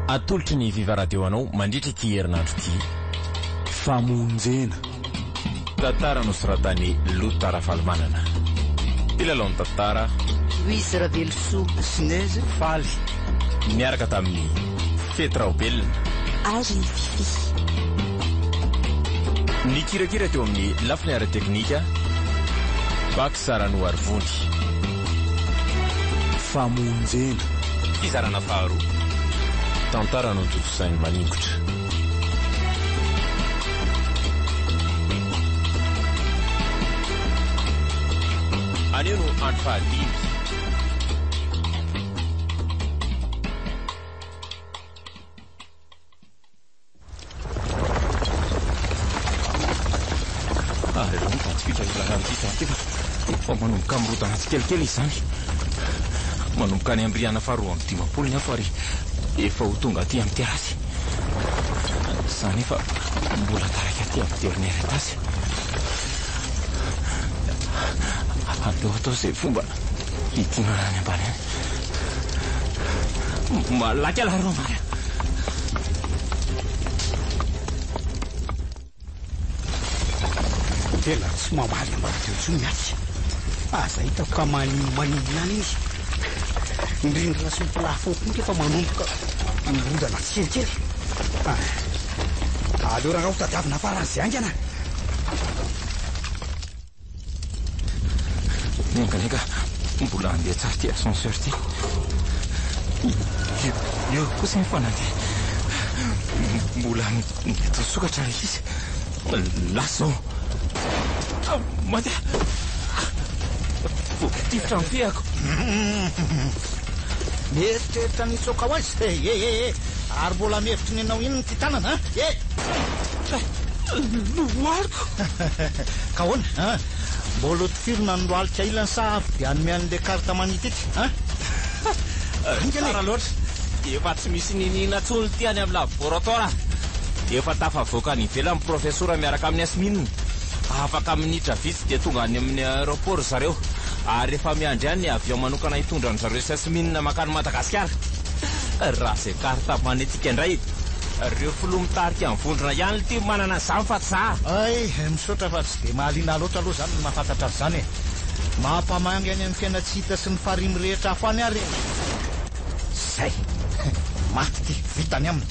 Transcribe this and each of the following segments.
atolotry ny Viva Radio anao mandritra ity herinandro ity. Famonjena tantara nosoratany Lota Rafalmanana. Ilalao ny tantara Luis Ravelso Sinèse Faly miaraka tamin'ny Fetra Obelina Agile Fifi. Ny kirakira teo amin'ny lafiny ara-teknika Baksarano Arvondy. Famonjena Fizarana faharoa tantara no totosainy maningotra. Anio no andro fahadimy. Rehefa mitantsifitra ilana amin'ity tanty fa manomboka amin'ny rotana tsikelikely izany. Manomboka any Ambriana faharoa amin'ny dimapolo ny afa ary efa ho tonga aty amin'ny terasy. Izany efa mbola taraka aty amin'ny dernière étage. Andeo atao izay fomba hitinana any ambany any. Malaky alarao mara. Tena tsy mamaly ambadika tsy miatsy. Aza hitako ka manimbonany izy. Indrindra sy mipalafoko efa manomboka mirodana tsikely. Aleo raha tadiavina faran'izay angana. Nenganeka mbola andeha tsara ty ascenseur ty. Io kosa ny fanandeha. Mbola mety sokatra izy. Laso Mate tifitra ampiako. Mieritreritry ny tsoka ho azy. Ary mbola mihevitry ny anao ino ty tanana lohaliko. Ka hoana mbola tifirina ny lohalika ilany sa dia anome an'le karta manita ity Tsara loatra. Efa tsy misy ninina tsony ty any amin'ny laboratoire. Efa tafavoaka ny ivelany profesora miaraka amin'ny Asminina. Afaka minitra vitsy dia tonga any amin'ny aéroport zareo. Ary efa miandry any ny avion manokana hitondra ny zareo sy Asminina makany Madagasikara. Raha izay karta manetika indray ireo filoha mitarika amin'ny vondrona ihany ty manana izany fa tsy za. Ay, misaotra fa tsy dia mahaliana loatra aloha izany no mahafantatra an'izany. Mampamangy any amin'ny fiainatsita sy ny farimy rehetra afany ary. Zay maty ty vitany aminy.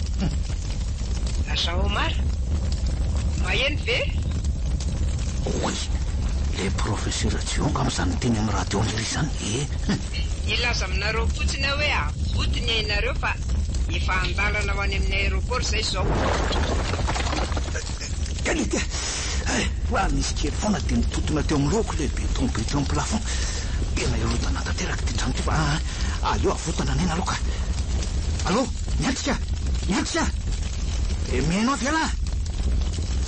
Lasa Omar maheno ve? Oy, le professeur Dionga amin'izany teny amin'ny radio an'iry izany. Ilaza aminareo fotsiny hoe avotiny ainareo fa efa andalana ho any amin'ny aéroport zay zao. Kanity fa misy kely foana dia mitotona teo amin'ny loko le beton be teo amin'ny plafond. Tena irodana tanteraka ty trano ty fa aleo avotana nena aloha ka. Allô, miantika. Mihainao avela.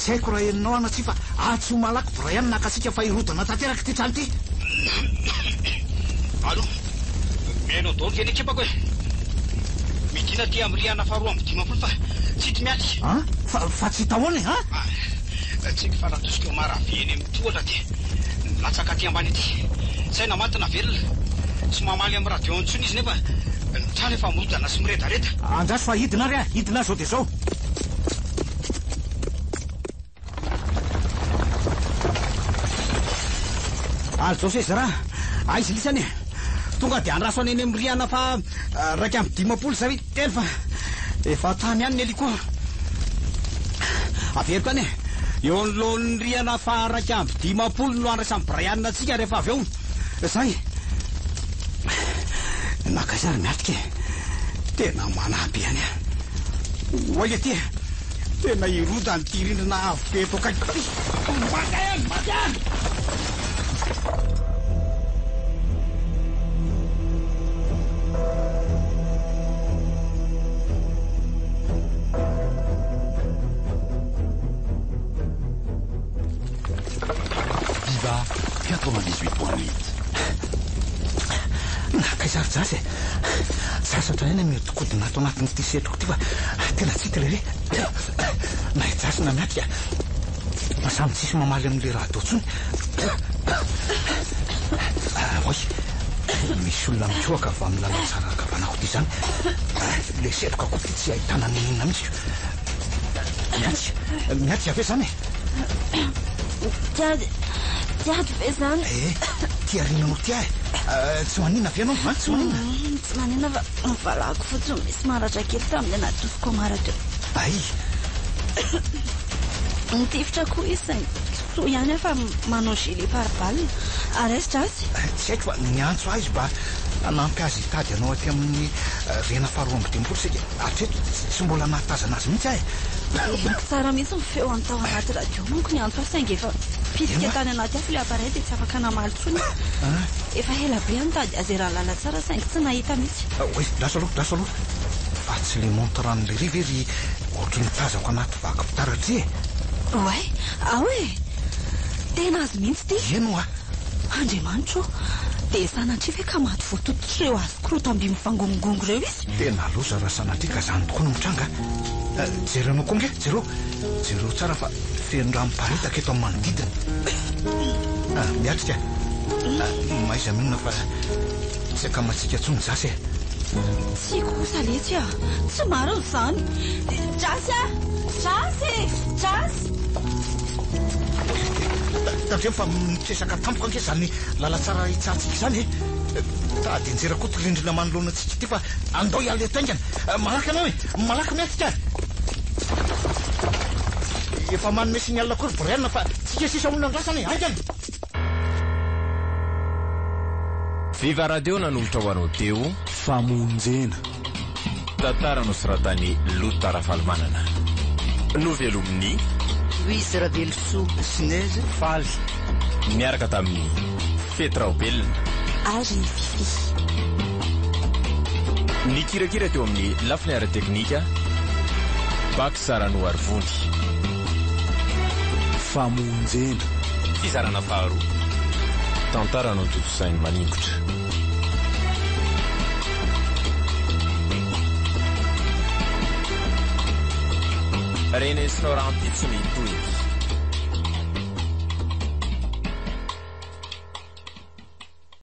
Tsy haiko raha heninao anatsy fa tsy ho malaky bora ihany nakasika fa irodana tanteraka ty trano ty. Allô, mihainao daholo teny ekipako e. Midina ty amin'ny riana faharoa amin'ny dimapolo fa tsy ty miaty. Fa tsy tahoany Tsy faratosika maravieny amin'ny tohatra ty. Latsaka ty ambany ty. Saina matina velona. Tsy mamaly amin'ny radio antsony izy nefa ny trano efa mirodana sy miredareda. Andraso fa hidina ary hidina zao dia zao. Alzao seza raha aizy lisany tonga dia andraso any amin'ny riana fa raika amin'ny dimapolo zay telo fa efa tany any ny aliko. Averiko any eo anoloan'ny riana fa raika amin'ny dimapolo no andrasany Brian atsika rehefa avy eo zay. Nakazary miatrika tena manampy any oy aty tena irodany ty rindrina avy eto akaiky. Maty. Viva 98.8. Nakaizary sasatra eny miotikodina ato anatin'ity setroko ty fa tena tsy hita lehe nahijasina miatrika samy tsisy mamaly amin'le raha atao tsony. Oy, misy olona mitsoaka avy amin'ny lala tsara kavanako ty zany. le setroka koa ty tsy ahitana ninina mihitsy miatsy ave zany tiady ve zany tia rinanao tia tsy manina ave anao tsy manina tsy manina fa valako fotsiny misy maratra kely tamin'ny anatosiko maratra ay nitifitra koa izy so ihany fa manao gile pare-balle aresitra azy tsy haiko fa niantso azy mba anampy azy tady anao aty amin'ny rena faharoa amby dimpolo sika atreto tsy mbola nahatazana azy mihitsy tsara mihitsy mifeo antao anaty radio manko niantso azy saingy efa pitika tany anaty afy le appareil dia tsy afaka namaly tsony efa hela be antady azy raha lala tsara saingy tsy nahita mihitsy oe lasa aloha fa tsy le monte ranole riva ry ohatry nitazako anaty vaky fitaratry oay aoe tena azy mihitsy ty eno andriamanitro dia sanatria ve ka maty voatototry reo azy korota amby mifangongongo reo izy tena loza raha sanatria ka zany tokoa no mitranga jerenao koa nge jereo tsara fa fenondraha miparitaka eto amin'ny manodidina miatrika maiza minona fa tsy akamatsika tsony zasy tsy kosa letsy tsy mariny zany jasy tandreo fa mitresaka tampoka ange zany lalatsara hitsatsika zany tady anjera koa tolindrina manoloana atsika ty fa andao iale taingana malaky anao malaky miatsika efa manome signal kory boréana fa tsika sisa olona andrasany aingana viva radio nanolotra ho anao teo famonjena tantara nosoratany Lota Rafalimanana novelomin'ny Louise Ravelso Sinèse faly miaraka tamin'ny Fetraobelona ary Fifi ny kirakira teo amin'ny lafiny ara-teknika Baksarano Arvondy famonjena fizarana faharoa tantara no totosainy maningotra René Snoran Pitsumi Twig